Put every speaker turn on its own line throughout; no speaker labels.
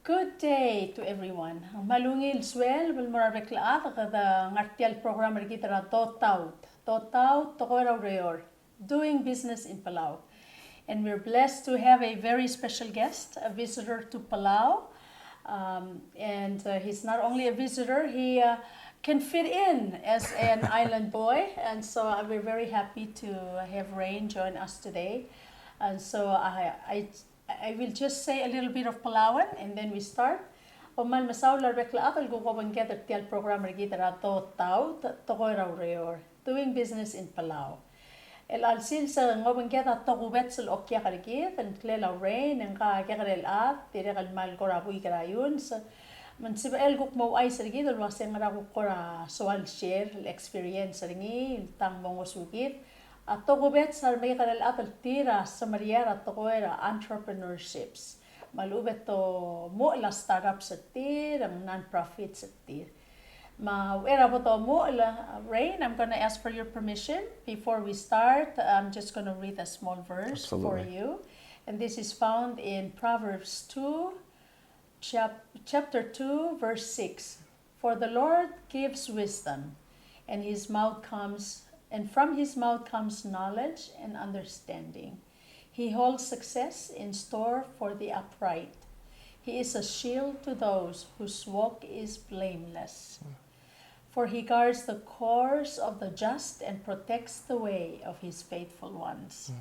Good day to everyone. Malungil swel bulmora klaat kada ngartial program kita ra DOTAUT. DOTAUT Tekoi Ureor, doing business in Palau. And we're blessed to have a very special guest, a visitor to Palau. He's not only a visitor, he can fit in as an island boy. And so we're very happy to have Rayne join us today. And so I will just say a little bit of Palauan and then we start. Omal masaw larbek laat al gugobang get tial program regita ra DOTAUT Tekoi Ureor, doing business in Palau. El alsil sa ngobang get at tokubet sul okya kaligit and klela Rayne and ka kakarel at tire kal mal korabu ikarayun sa man siba el guk mo ay sa rigid ulwa sa ngara kora soal share experience ringi tang mongo sugit. At tokubet sa may karel at al tira sa mariera tokoera entrepreneurships. Malubet to mo la startups at tir, ang non-profits at tir. Mawera po to mo la Rayne, I'm gonna ask for your permission before we start. I'm just gonna read a small verse for you. And this is found in Proverbs 2, chapter 2, verse 6. For the Lord gives wisdom, and from his mouth comes knowledge and understanding. He holds success in store for the upright. He is a shield to those whose walk is blameless. For he guards the course of the just and protects the way of his faithful ones.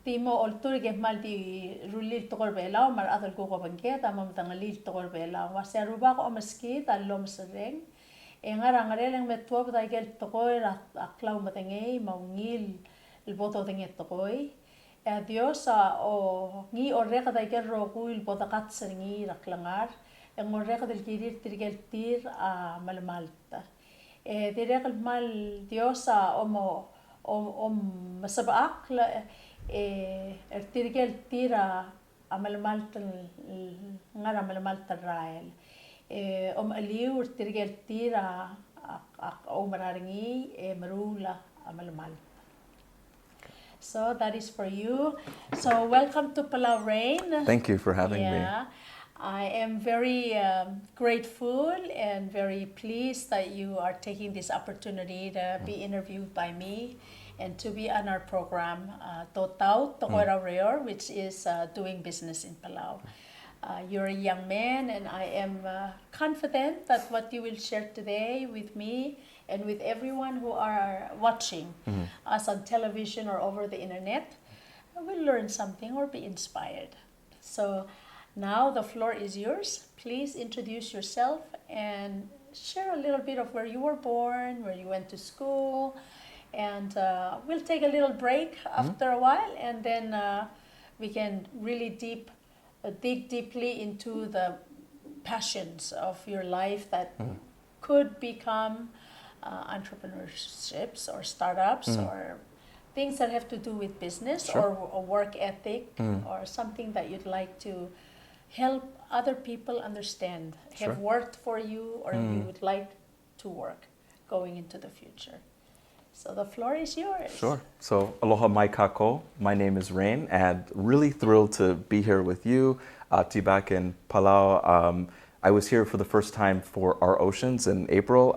Timo olturge mal di rulil tokor belaw mar atal ko bangket amam tangalil tokor belaw waseruba ko maski talom sereng engarang metwab daigel tokoi aklaw matengay maungil ilboto tenget tokoi Dios o ngi orreka daigel rokuil botakat seringi raklangar en orreka del kirir tirgel tir malmalta direkal mal Dios omo masabaak tirgel tira malmalta ngara malmalta rael aliur tirgel tira mararingi marula malmalta. So that is for you. So welcome to Palau, Rayne.
Thank you for having me.
I am very grateful and very pleased that you are taking this opportunity to be interviewed by me and to be on our program, DOTAUT Tekoi Ureor, which is doing business in Palau. You're a young man, and I am confident that what you will share today with me and with everyone who are watching us on television or over the internet will learn something or be inspired. So now the floor is yours. Please introduce yourself and share a little bit of where you were born, where you went to school, and we'll take a little break after a while, and then we can really dig deeply into the passions of your life that could become entrepreneurships or startups or things that have to do with business or work ethic or something that you'd like to help other people understand, have worked for you or you would like to work going into the future. So the floor is yours.
Sure. So aloha mai kako. My name is Rayne and really thrilled to be here with you, to be back in Palau. I was here for the first time for Our Oceans in April,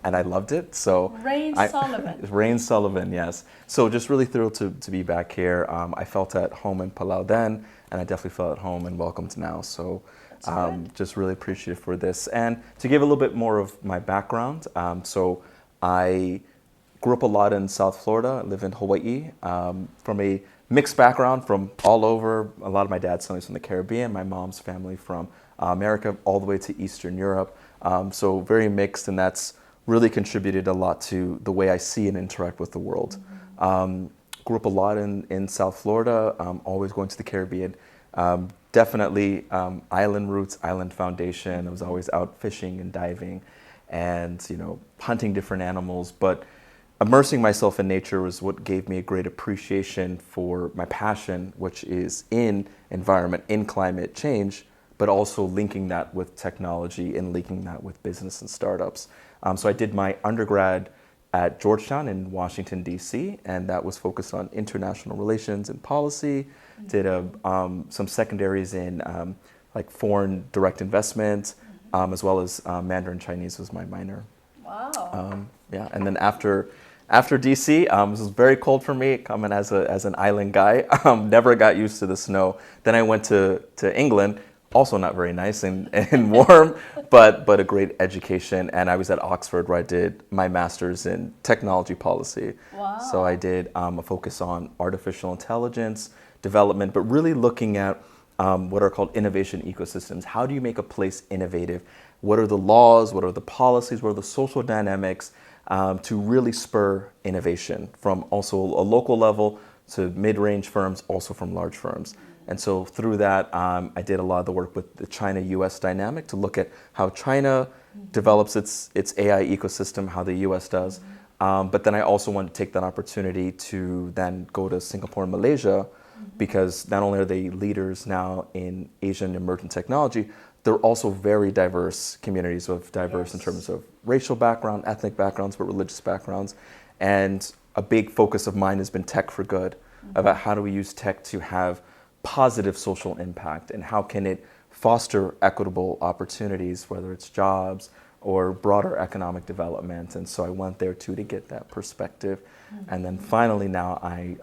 and I loved it. So
Rayne Sullivan.
Rayne Sullivan, yes. So just really thrilled to be back here. I felt at home in Palau then, and I definitely felt at home and welcomed now. So just really appreciative for this. And to give a little bit more of my background, so I grew up a lot in South Florida. I live in Hawaii. From a mixed background from all over. A lot of my dad's family's from the Caribbean. My mom's family from America all the way to Eastern Europe. So very mixed, and that's really contributed a lot to the way I see and interact with the world. Grew up a lot in South Florida, always going to the Caribbean. Definitely island roots, island foundation. I was always out fishing and diving and, hunting different animals. But immersing myself in nature was what gave me a great appreciation for my passion, which is in environment, in climate change, but also linking that with technology and linking that with business and startups. So I did my undergrad at Georgetown in Washington, D.C., and that was focused on international relations and policy. Did some secondaries in like foreign direct investment, as well as Mandarin Chinese was my minor.
Wow.
Yeah, and then after DC, it was very cold for me coming as an island guy. Never got used to the snow. Then I went to England, also not very nice and warm, but a great education. And I was at Oxford where I did my master's in technology policy.
Wow.
So I did a focus on artificial intelligence development, but really looking at what are called innovation ecosystems. How do you make a place innovative? What are the laws? What are the policies? What are the social dynamics to really spur innovation from also a local level to mid-range firms, also from large firms? And so through that, I did a lot of the work with the China-US dynamic to look at how China develops its AI ecosystem, how the US does. But then I also wanted to take that opportunity to then go to Singapore and Malaysia, because not only are they leaders now in Asian emerging technology, they're also very diverse communities of diverse in terms of racial background, ethnic backgrounds, but religious backgrounds. And a big focus of mine has been tech for good, about how do we use tech to have positive social impact and how can it foster equitable opportunities, whether it's jobs or broader economic development. And so I went there too to get that perspective. And then finally now I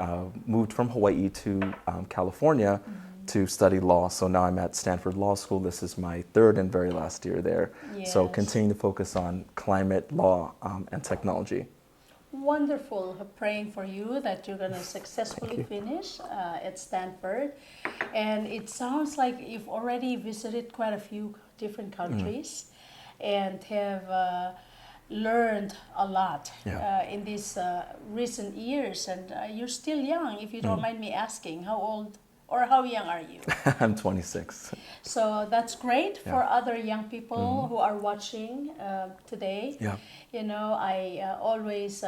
moved from Hawaii to California to study law. So now I'm at Stanford Law School. This is my third and very last year there.
Yes.
So continue to focus on climate, law, and technology.
Wonderful. Praying for you that you're going to successfully finish at Stanford. And it sounds like you've already visited quite a few different countries and have learned a lot in these recent years. And you're still young, if you don't mind me asking. How old or how young are you?
I'm 26.
So that's great for other young people who are watching today.
Yeah.
You know, I always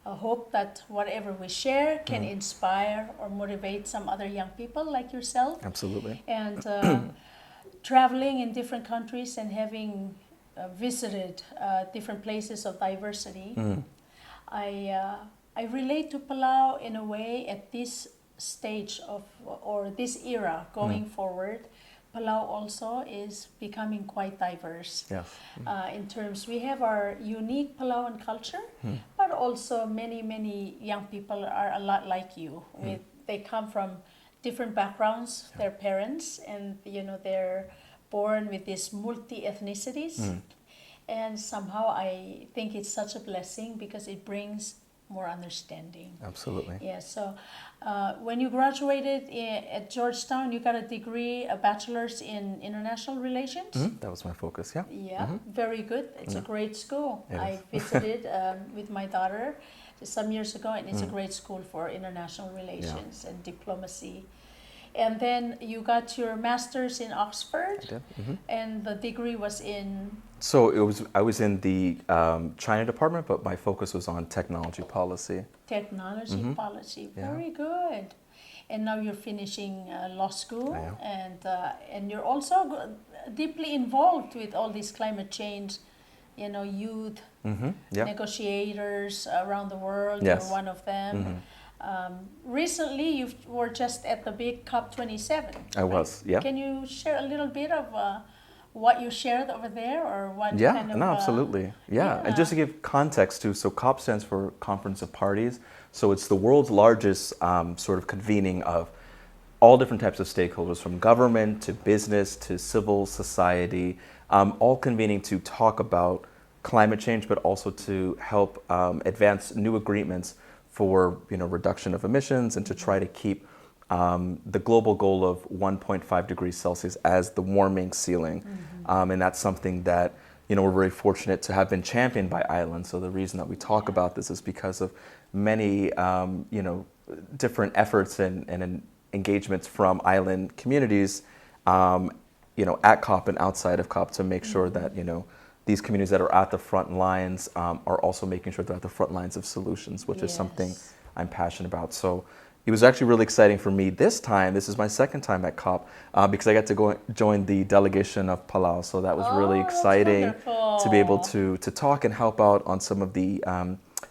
hope that whatever we share can inspire or motivate some other young people like yourself.
Absolutely.
And traveling in different countries and having visited different places of diversity, I relate to Palau in a way at this stage of, or this era going forward. Palau also is becoming quite diverse.
Yes.
In terms, we have our unique Palauan culture, but also many young people are a lot like you. They come from different backgrounds, their parents, and you know they're born with these multi-ethnicities. And somehow I think it's such a blessing because it brings more understanding.
Absolutely.
Yeah, so when you graduated at Georgetown, you got a degree, a bachelor's in international relations?
That was my focus, yeah.
Yeah, very good. It's a great school.
It
I visited with my daughter some years ago, and it's a great school for international relations and diplomacy. And then you got your master's in Oxford,
I did.
and the degree was in?
So I was in the China department, but my focus was on technology policy.
Technology policy, very good. And now you're finishing law school, and you're also deeply involved with all this climate change, you know, youth negotiators around the world.
Yes.
You're one of them. Recently, you were just at the big COP27.
I was, yeah.
Can you share a little bit of what you shared over there, or what kind of?
No, absolutely. And just to give context too, so COP stands for Conference of Parties. So it's the world's largest sort of convening of all different types of stakeholders, from government to business to civil society, all convening to talk about climate change, but also to help advance new agreements for reduction of emissions and to try to keep the global goal of 1.5 degrees Celsius as the warming ceiling. And that's something that we're very fortunate to have been championed by islands. So the reason that we talk about this is because of many different efforts and engagements from island communities at COP and outside of COP to make sure that these communities that are at the front lines are also making sure they're at the front lines of solutions, which is something I'm passionate about. So it was actually really exciting for me this time. This is my second time at COP because I got to go join the delegation of Palau. So that was really exciting to be able to talk and help out on some of the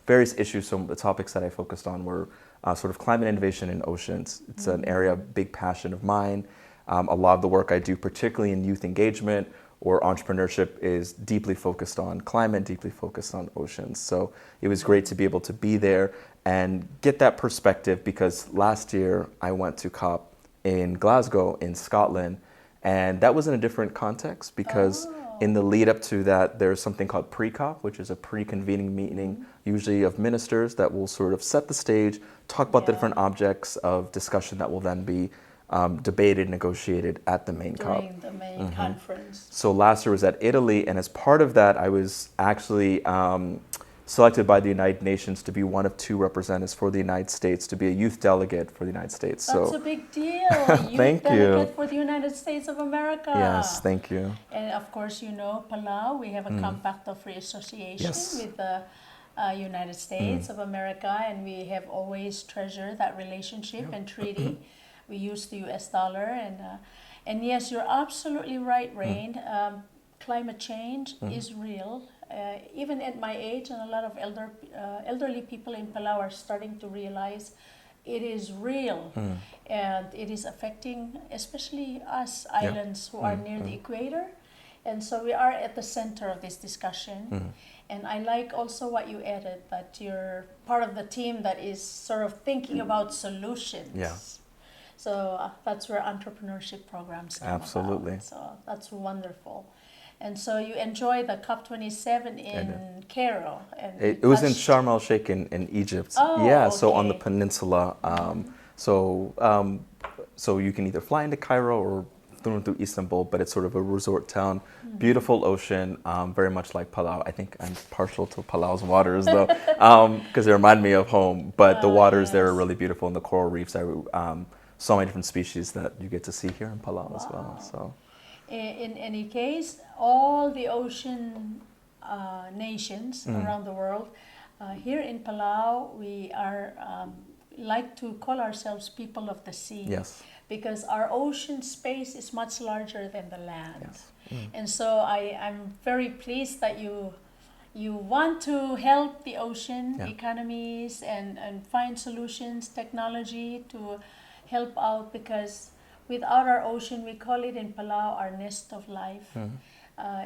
various issues. Some of the topics that I focused on were sort of climate innovation in oceans. It's an area of big passion of mine. A lot of the work I do, particularly in youth engagement or entrepreneurship, is deeply focused on climate, deeply focused on oceans. So it was great to be able to be there and get that perspective, because last year I went to COP in Glasgow in Scotland, and that was in a different context because in the lead up to that, there's something called pre-COP, which is a pre-convening meeting, usually of ministers, that will sort of set the stage, talk about the different objects of discussion that will then be debated, negotiated at the main COP.
During the main conference.
So last year was at Italy, and as part of that, I was actually selected by the United Nations to be one of 2 representatives for the United States, to be a youth delegate for the United States.
That's
so
a big deal. Youth
Thank
delegate
you.
for the United States of America.
Yes, thank you.
And of course, you know, Palau, we have a compact of free association
Yes.
with the United States of America, and we have always treasured that relationship and treaty. We use the US dollar, and yes, you're absolutely right, Rayne. Climate change is real. Even at my age, and a lot of elderly people in Palau are starting to realize it is real, and it is affecting especially us islands who are near the equator. And so we are at the center of this discussion. And I like also what you added, that you're part of the team that is sort of thinking about solutions.
Yeah.
So that's where entrepreneurship programs come
Absolutely.
about. So that's wonderful. And so you enjoy the COP27 in Cairo. And
It was in Sharm el Sheikh in Egypt.
Oh,
yeah, so on the
okay.
peninsula. So you can either fly into Cairo or through Istanbul, but it's sort of a resort town. Beautiful ocean, very much like Palau. I think I'm partial to Palau's waters though, because they remind me of home. But the waters there are really beautiful, and the coral reefs. So many different species that you get to see here in Palau as well. So.
In any case, all the ocean nations around the world, here in Palau, we are like to call ourselves people of the sea.
Yes.
Because our ocean space is much larger than the land.
Yes.
And so I'm very pleased that you want to help the ocean economies and find solutions, technology to help out, because without our ocean, we call it in Palau our nest of life.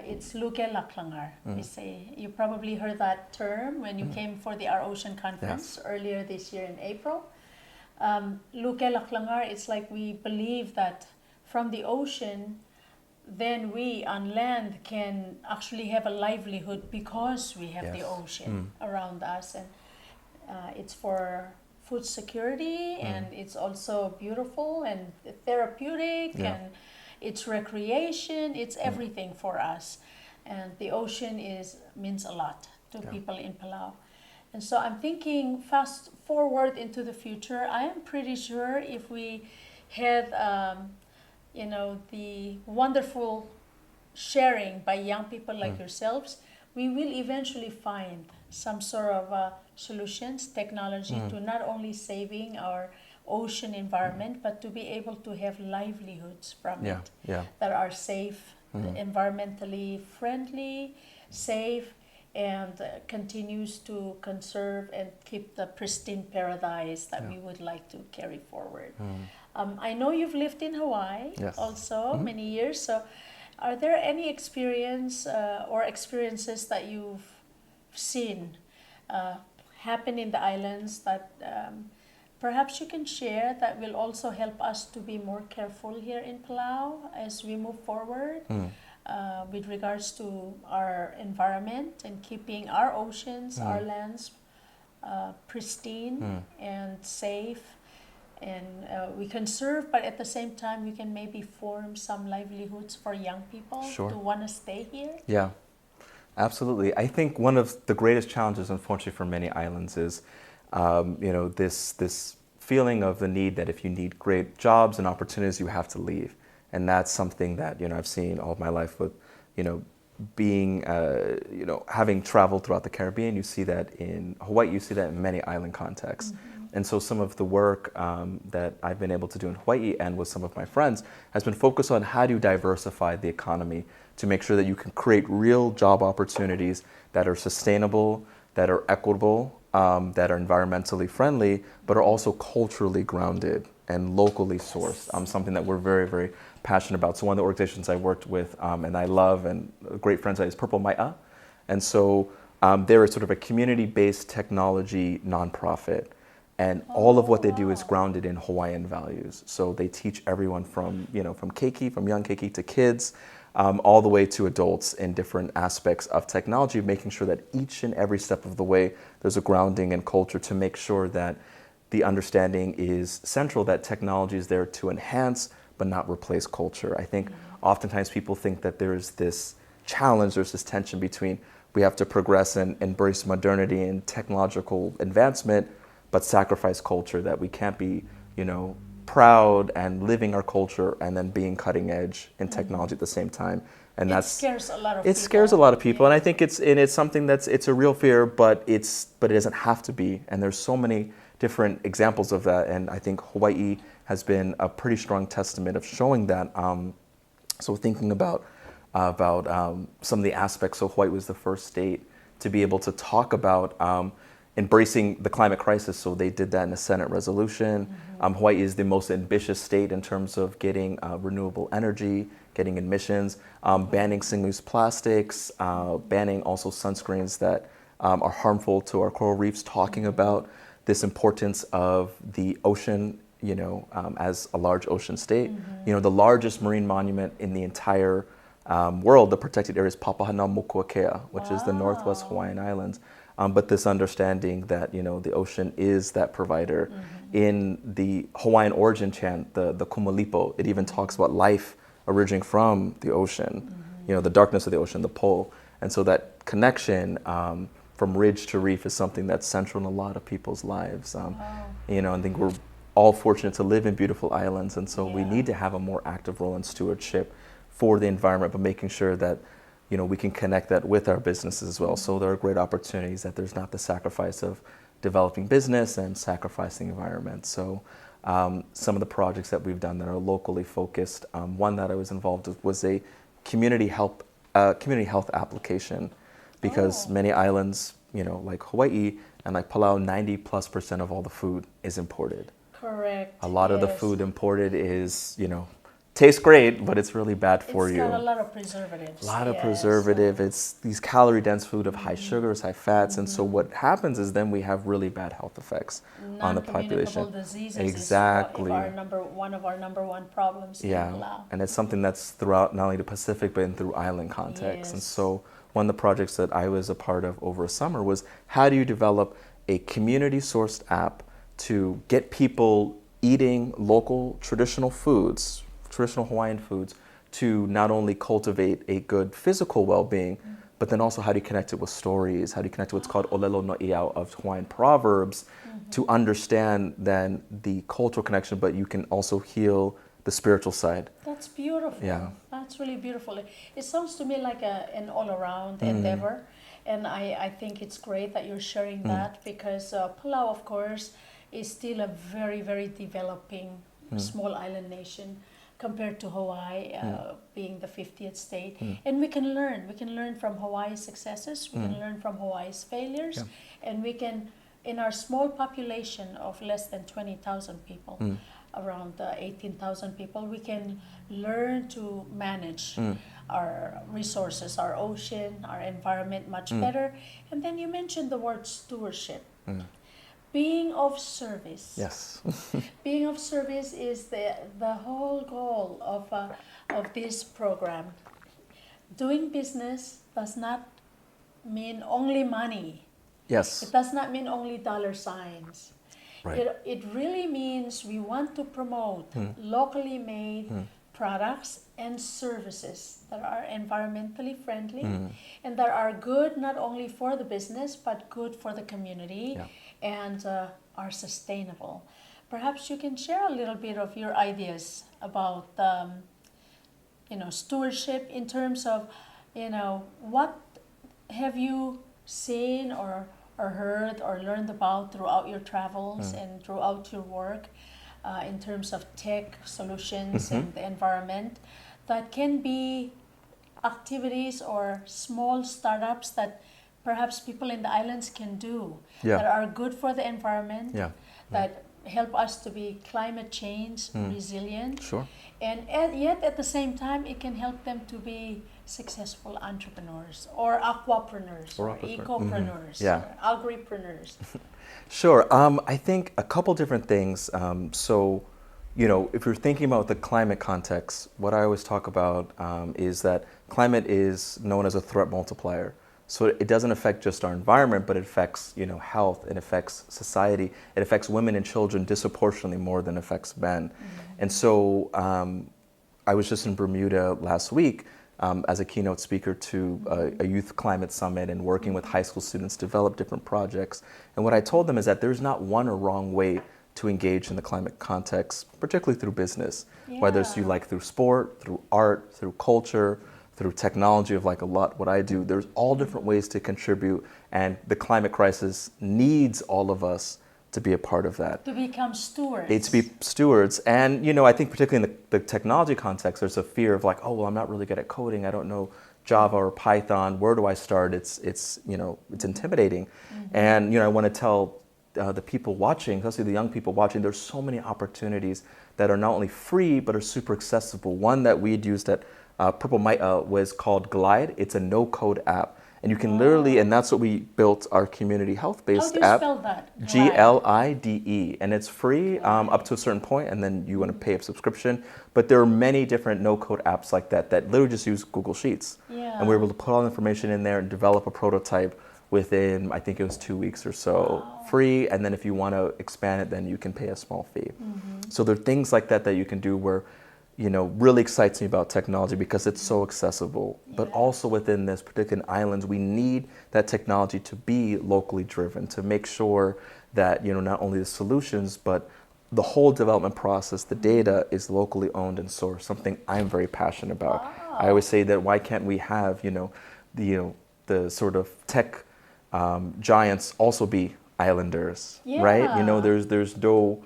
It's luke laklangar, we say. You probably heard that term when you came for the Our Ocean Conference earlier this year in April. Luke laklangar, it's like we believe that from the ocean, then we on land can actually have a livelihood because we have the ocean around us. And it's for food security, and it's also beautiful and therapeutic, and it's recreation, it's everything for us. And the ocean means a lot to people in Palau. And so I'm thinking fast forward into the future. I am pretty sure if we had the wonderful sharing by young people like yourselves, we will eventually find some sort of solutions, technology to not only saving our ocean environment, but to be able to have livelihoods from it that are safe, environmentally friendly, safe, and continues to conserve and keep the pristine paradise that we would like to carry forward. I know you've lived in Hawaii also many years, so are there any experiences that you've seen happen in the islands that perhaps you can share that will also help us to be more careful here in Palau as we move forward with regards to our environment and keeping our oceans, our lands pristine and safe, and we conserve, but at the same time we can maybe form some livelihoods for young people to want to stay here?
Yeah, absolutely. I think one of the greatest challenges, unfortunately, for many islands is this feeling of the need that if you need great jobs and opportunities, you have to leave. And that's something that, I've seen all of my life with, being, having traveled throughout the Caribbean. You see that in Hawaii, you see that in many island contexts. And so some of the work that I've been able to do in Hawaii and with some of my friends has been focused on how do you diversify the economy to make sure that you can create real job opportunities that are sustainable, that are equitable, that are environmentally friendly, but are also culturally grounded. and locally sourced, something that we're very, very passionate about. So one of the organizations I worked with and I love and great friends is Purple Mai'a. And so they're sort of a community-based technology nonprofit. And all of what they do is grounded in Hawaiian values. So they teach everyone from young keiki to kids, all the way to adults in different aspects of technology, making sure that each and every step of the way there's a grounding in culture to make sure that the understanding is central, that technology is there to enhance but not replace culture. I think oftentimes people think that there's this challenge, there's this tension between we have to progress and embrace modernity and technological advancement, but sacrifice culture, that we can't be, proud and living our culture and then being cutting edge in technology at the same time. And
it scares a lot of people.
It scares a lot of people, and I think it's something it's a real fear, but it doesn't have to be. And there's so many different examples of that, and I think Hawaii has been a pretty strong testament of showing that. So thinking about some of the aspects, so Hawaii was the first state to be able to talk about embracing the climate crisis. So they did that in a Senate resolution. Hawaii is the most ambitious state in terms of getting renewable energy, getting emissions, banning single-use plastics, banning also sunscreens that are harmful to our coral reefs, talking about this importance of the ocean, as a large ocean state. The largest marine monument in the entire world, the protected area, is Papahanaumokuakea, which is the Northwest Hawaiian Islands. But this understanding that the ocean is that provider. In the Hawaiian origin chant, the Kumalipo, it even talks about life originating from the ocean, the darkness of the ocean, the pole. And so that connection from ridge to reef is something that's central in a lot of people's lives. I think we're all fortunate to live in beautiful islands, and so we need to have a more active role in stewardship for the environment, but making sure that we can connect that with our businesses as well. So there are great opportunities that there's not the sacrifice of developing business and sacrificing environment. So some of the projects that we've done that are locally focused, one that I was involved with was a community health application, because many islands, like Hawaii and like Palau, 90+% of all the food is imported.
Correct.
A lot of the food imported is, tastes great, but it's really bad for you.
It's got a lot of preservatives.
A lot of preservative. It's these calorie-dense food of high sugars, high fats, and so what happens is then we have really bad health effects on the population.
Non-communicable diseases
Exactly.
is one of our number one problems in Palau.
And it's something that's throughout not only the Pacific, but through island contexts. And so one of the projects that I was a part of over a summer was, how do you develop a community-sourced app to get people eating local traditional foods, traditional Hawaiian foods, to not only cultivate a good physical well-being, but then also how do you connect it with stories? How do you connect it with what's called olelo no iau of Hawaiian proverbs to understand then the cultural connection, but you can also heal the spiritual side.
That's beautiful.
Yeah.
That's really beautiful. It sounds to me like an all-around endeavor, and I think it's great that you're sharing that, because Palau, of course, is still a very, very developing small island nation compared to Hawaii, being the 50th state. And we can learn from Hawaii's successes, we can learn from Hawaii's failures, and we can, in our small population of less than 20,000 people, around 18,000 people, we can learn to manage our resources, our ocean, our environment much better. And then you mentioned the word stewardship. Being of service.
Yes.
Being of service is the whole goal of this program. Doing business does not mean only money.
Yes.
It does not mean only dollar signs.
Right.
It really means we want to promote locally made products and services that are environmentally friendly and that are good not only for the business but good for the community and are sustainable. Perhaps you can share a little bit of your ideas about stewardship in terms of what have you seen or heard or learned about throughout your travels and throughout your work in terms of tech solutions and the environment that can be activities or small startups that perhaps people in the islands can do that are good for the environment, that help us to be climate change resilient.
Sure.
And yet at the same time, it can help them to be successful entrepreneurs or aquapreneurs or ecopreneurs
Yeah.
or agripreneurs.
Sure. I think a couple different things. So, if you're thinking about the climate context, what I always talk about is that climate is known as a threat multiplier. So it doesn't affect just our environment, but it affects, health, it affects society, it affects women and children disproportionately more than it affects men. And so I was just in Bermuda last week as a keynote speaker to a youth climate summit and working with high school students to develop different projects. And what I told them is that there's not one or wrong way to engage in the climate context, particularly through business, whether it's through sport, through art, through culture, through technology of like a lot what I do. There's all different ways to contribute, and the climate crisis needs all of us to be a part of that.
To become stewards.
It's to be stewards. And, I think particularly in the technology context, there's a fear of like, oh, well, I'm not really good at coding. I don't know Java or Python. Where do I start? It's intimidating. And, I want to tell the people watching, especially the young people watching, there's so many opportunities that are not only free, but are super accessible. One that we had used at Purple was called Glide. It's a no-code app. And you can literally, and that's what we built our community health-based app.
How do you spell that?
Glide. And it's free up to a certain point, and then you want to pay a subscription. But there are many different no-code apps like that literally just use Google Sheets.
Yeah.
And we were able to put all the information in there and develop a prototype within, I think it was 2 weeks or so, free. And then if you want to expand it, then you can pay a small fee. So there are things like that you can do where, really excites me about technology because it's so accessible. But also within this particular islands, we need that technology to be locally driven, to make sure that, not only the solutions, but the whole development process, the data is locally owned and sourced, something I'm very passionate about. I always say that why can't we have, the sort of tech giants also be islanders, right? There's no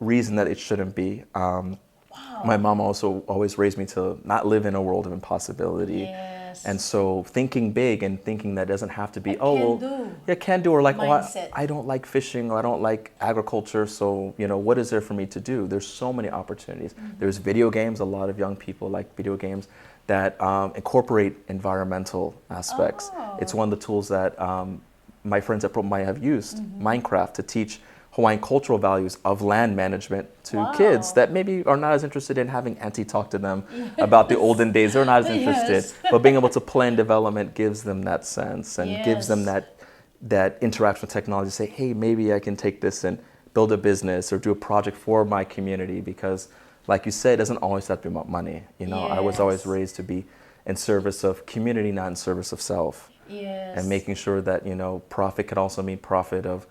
reason that it shouldn't be. My mom also always raised me to not live in a world of impossibility.
Yes.
And so thinking big and thinking that doesn't have to be, can do, or like, I don't like fishing, or I don't like agriculture, so, what is there for me to do? There's so many opportunities. There's video games. A lot of young people like video games that incorporate environmental aspects. It's one of the tools that my friends at Pro might have used, Minecraft, to teach Hawaiian cultural values of land management to kids that maybe are not as interested in having auntie talk to them about the olden days. They're not as interested, but being able to plan development gives them that sense and gives them that interaction with technology. Say, hey, maybe I can take this and build a business or do a project for my community, because like you said, it doesn't always have to be about money. I was always raised to be in service of community, not in service of self. And making sure that, profit could also mean profit of,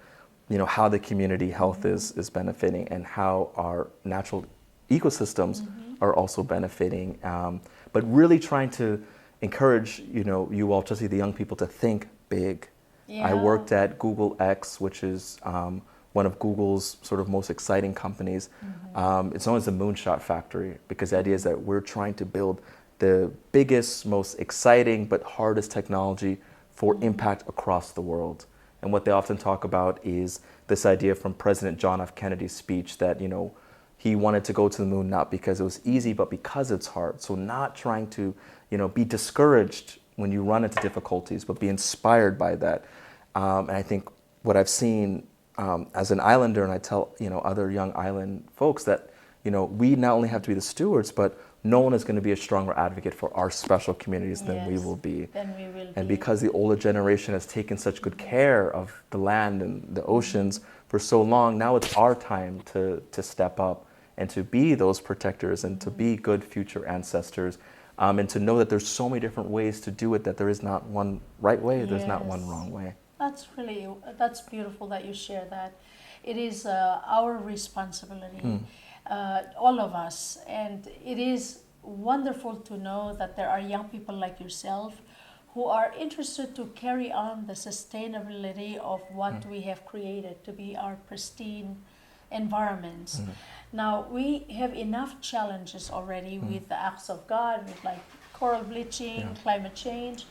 how the community health is benefiting and how our natural ecosystems are also benefiting. But really trying to encourage, you all, especially the young people, to think big. I worked at Google X, which is one of Google's sort of most exciting companies. It's known as the Moonshot Factory, because the idea is that we're trying to build the biggest, most exciting, but hardest technology for impact across the world. And what they often talk about is this idea from President John F. Kennedy's speech that, he wanted to go to the moon not because it was easy, but because it's hard. So not trying to, be discouraged when you run into difficulties, but be inspired by that. And I think what I've seen as an islander, and I tell, other young island folks that, we not only have to be the stewards, but no one is going to be a stronger advocate for our special communities than we will be. And because the older generation has taken such good care of the land and the oceans for so long, now it's our time to step up and to be those protectors and to be good future ancestors, and to know that there's so many different ways to do it, that there is not one right way, there's not one wrong way.
That's beautiful that you share that. It is our responsibility. All of us, and it is wonderful to know that there are young people like yourself who are interested to carry on the sustainability of what we have created to be our pristine environments. Now, we have enough challenges already with the acts of God, with like coral bleaching, climate change.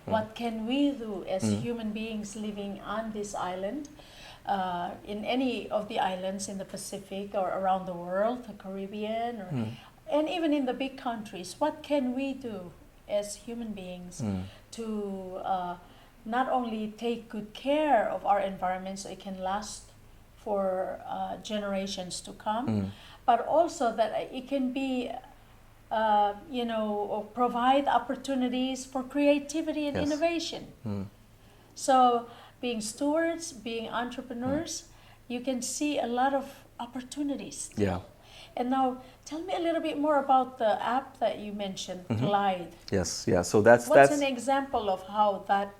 What can we do as human beings living on this island in any of the islands in the Pacific or around the world, the Caribbean, or, and even in the big countries, what can we do as human beings to not only take good care of our environment so it can last for generations to come, but also that it can be, provide opportunities for creativity and innovation. So being stewards, being entrepreneurs, you can see a lot of opportunities.
Yeah.
And now, tell me a little bit more about the app that you mentioned, Glide.
Yes, yeah. So that's
an example of how that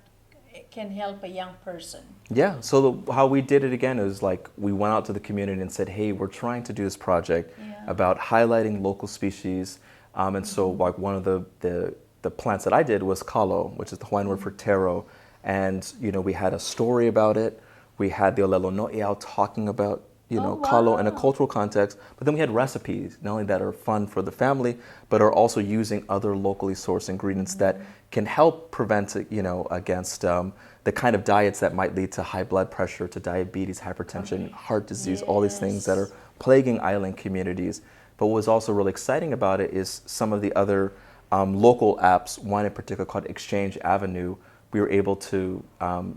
can help a young person?
Yeah. So how we did it again is like we went out to the community and said, hey, we're trying to do this project about highlighting local species. And so like one of the plants that I did was kalo, which is the Hawaiian word for taro. And, we had a story about it. We had the Olelo No'eau talking about, kalo in a cultural context. But then we had recipes, not only that are fun for the family, but are also using other locally sourced ingredients that can help prevent, against the kind of diets that might lead to high blood pressure, to diabetes, hypertension, heart disease, all these things that are plaguing island communities. But what was also really exciting about it is some of the other local apps, one in particular called Exchange Avenue. We were able to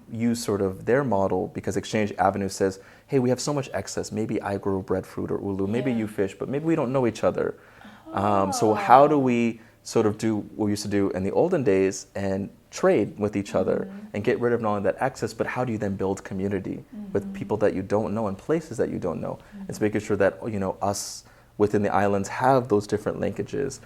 use sort of their model because Exchange Avenue says, hey, we have so much excess. Maybe I grow breadfruit or ulu, maybe you fish, but maybe we don't know each other. So how do we sort of do what we used to do in the olden days and trade with each other and get rid of not only that excess, but how do you then build community with people that you don't know and places that you don't know? It's making sure that, us within the islands have those different linkages,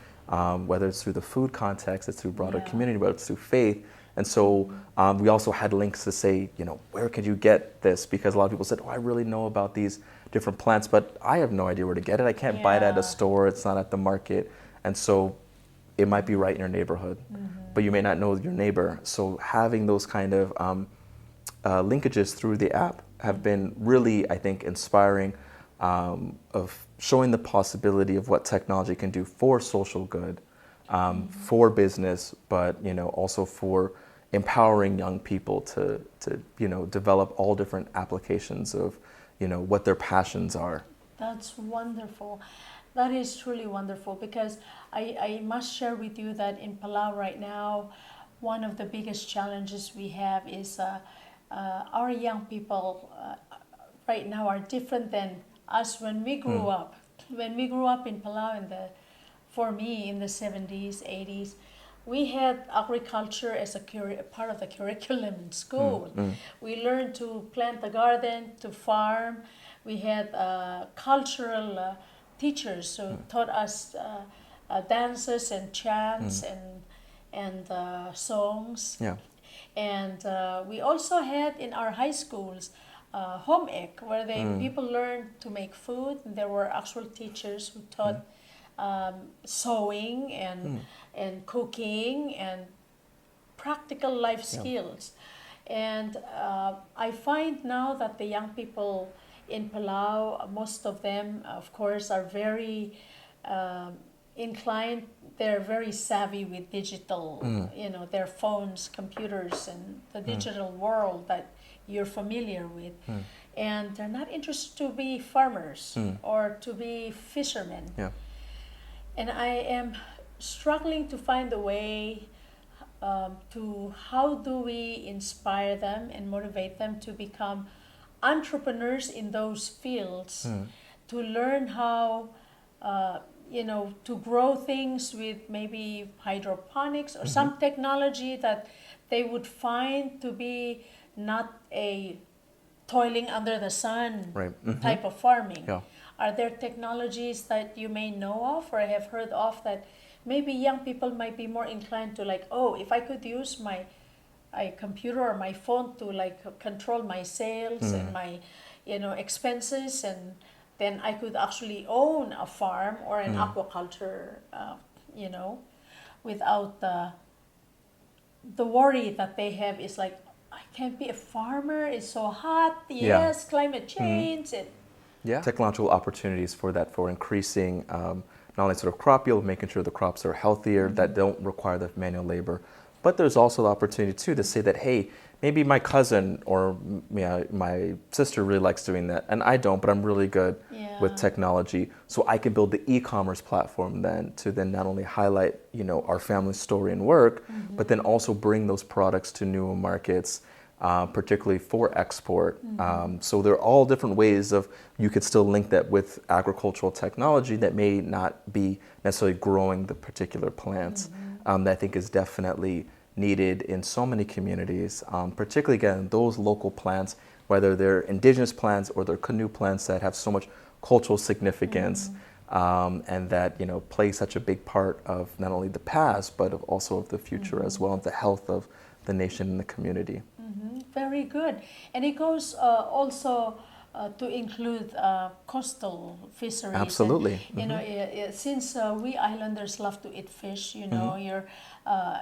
whether it's through the food context, it's through broader community, whether it's through faith. And so we also had links to say, where could you get this? Because a lot of people said, I really know about these different plants, but I have no idea where to get it. I can't buy it at a store. It's not at the market. And so it might be right in your neighborhood, but you may not know your neighbor. So having those kind of linkages through the app have been really, I think, inspiring of showing the possibility of what technology can do for social good, for business, but also for empowering young people to develop all different applications of what their passions are.
That's wonderful. That is truly wonderful because I must share with you that in Palau right now, one of the biggest challenges we have is our young people right now are different than us when we grew up. When we grew up in Palau for me in the 70s, 80s, we had agriculture as a part of the curriculum in school. We learned to plant the garden, to farm. We had cultural teachers who taught us dances and chants and songs.
Yeah.
And we also had in our high schools home ec, where people learned to make food. There were actual teachers who taught sewing and cooking and practical life skills. And I find now that the young people in Palau, most of them, of course, are very inclined. They're very savvy with digital, their phones, computers, and the digital world that you're familiar with. And they're not interested to be farmers or to be fishermen.
Yeah.
And I am struggling to find a way to how do we inspire them and motivate them to become entrepreneurs in those fields, to learn how to grow things with maybe hydroponics or some technology that they would find to be not a toiling under the sun type of farming. Yeah. Are there technologies that you may know of or have heard of that maybe young people might be more inclined to if I could use my computer or my phone to control my sales and my expenses, and then I could actually own a farm or an aquaculture, without the worry that they have is I can't be a farmer, it's so hot, climate change.
Technological opportunities for increasing not only sort of crop yield, making sure the crops are healthier, that don't require the manual labor, But there's also the opportunity too to say that, hey, maybe my cousin or my sister really likes doing that, and I don't, but I'm really good with technology. So I can build the e-commerce platform then to then not only highlight, our family story and work, but then also bring those products to newer markets, particularly for export. So there are all different ways of you could still link that with agricultural technology that may not be necessarily growing the particular plants. That I think is definitely needed in so many communities, particularly again those local plants, whether they're indigenous plants or they're canoe plants that have so much cultural significance, and that play such a big part of not only the past but also of the future as well, and the health of the nation and the community.
Very good, and it goes also to include coastal fisheries.
Absolutely.
And, since we islanders love to eat fish, you're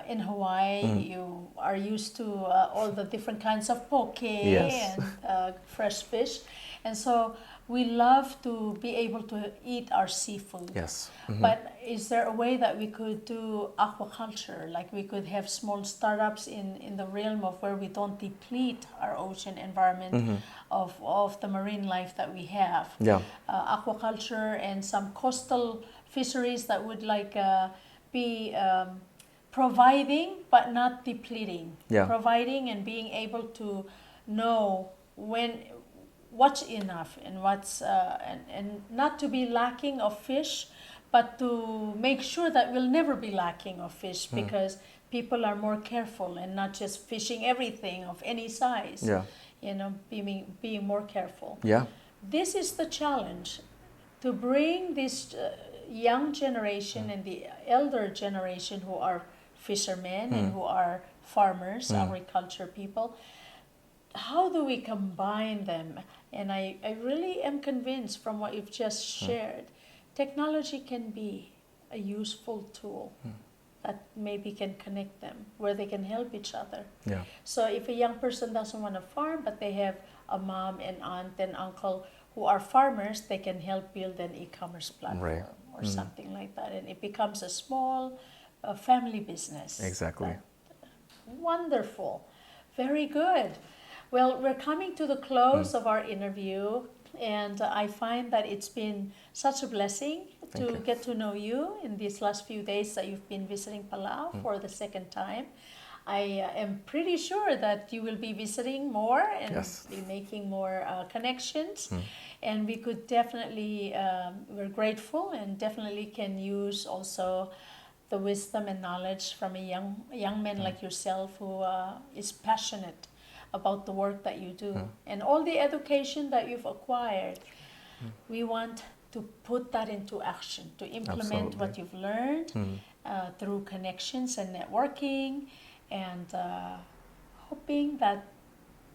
in Hawaii, you are used to all the different kinds of poke and fresh fish, and so we love to be able to eat our seafood.
Yes.
But is there a way that we could do aquaculture? Like we could have small startups in the realm of where we don't deplete our ocean environment of the marine life that we have.
Yeah.
Aquaculture and some coastal fisheries that would be providing but not depleting.
Yeah.
Providing and being able to know what's enough and what's and not to be lacking of fish, but to make sure that we'll never be lacking of fish, because people are more careful and not just fishing everything of any size.
Yeah.
Being more careful.
Yeah.
This is the challenge, to bring this young generation and the elder generation who are fishermen and who are farmers, agriculture people. How do we combine them? And I really am convinced from what you've just shared, technology can be a useful tool that maybe can connect them, where they can help each other.
Yeah.
So if a young person doesn't want to farm, but they have a mom and aunt and uncle who are farmers, they can help build an e-commerce platform or something like that. And it becomes a small family business.
Exactly.
Wonderful. Very good. Well, we're coming to the close of our interview, and I find that it's been such a blessing to get to know you in these last few days that you've been visiting Palau for the second time. I am pretty sure that you will be visiting more and be making more connections, and we could definitely, we're grateful and definitely can use also the wisdom and knowledge from a young man like yourself who is passionate about the work that you do and all the education that you've acquired. We want to put that into action, to implement what you've learned through connections and networking, and hoping that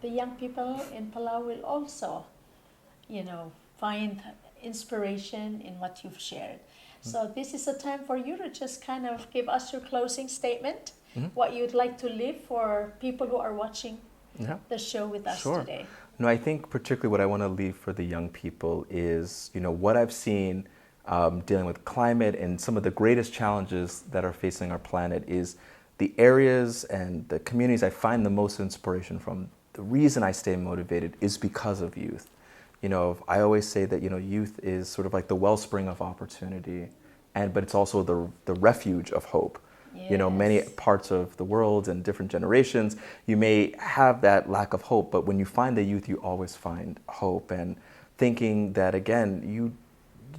the young people in Palau will also, find inspiration in what you've shared. So this is a time for you to just kind of give us your closing statement, what you'd like to leave for people who are watching the show with us today.
No, I think particularly what I want to leave for the young people is, what I've seen dealing with climate and some of the greatest challenges that are facing our planet is the areas and the communities I find the most inspiration from. The reason I stay motivated is because of youth. I always say that, youth is sort of like the wellspring of opportunity, but it's also the refuge of hope. Yes. Many parts of the world and different generations, you may have that lack of hope, but when you find the youth, you always find hope. And thinking that, again, you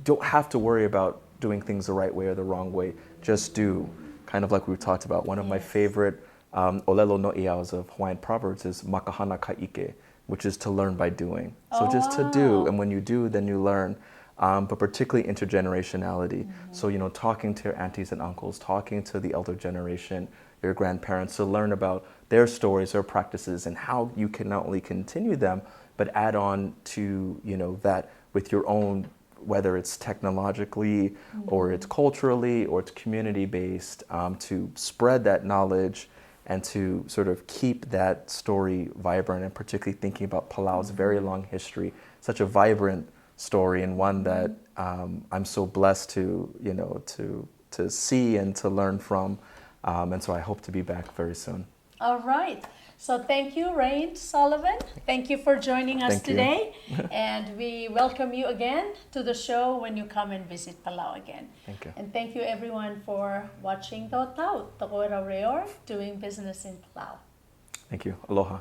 don't have to worry about doing things the right way or the wrong way. Just do. Kind of like we talked about. One of my favorite olelo no iau's of Hawaiian proverbs is makahana kaike, which is to learn by doing. So just to do, and when you do, then you learn. But particularly intergenerationality. So, talking to your aunties and uncles, talking to the elder generation, your grandparents, to learn about their stories, their practices, and how you can not only continue them, but add on to, that with your own, whether it's technologically or it's culturally or it's community-based, to spread that knowledge and to sort of keep that story vibrant, and particularly thinking about Palau's very long history, such a vibrant story, and one that I'm so blessed to see and to learn from. And so I hope to be back very soon.
All right. So thank you, Rayne Sullivan. Thank you for joining us
Thank you.
today. And we welcome you again to the show when you come and visit Palau again.
Thank you.
And thank you everyone for watching DOTAUT, Ureor, doing business in Palau.
Thank you. Aloha.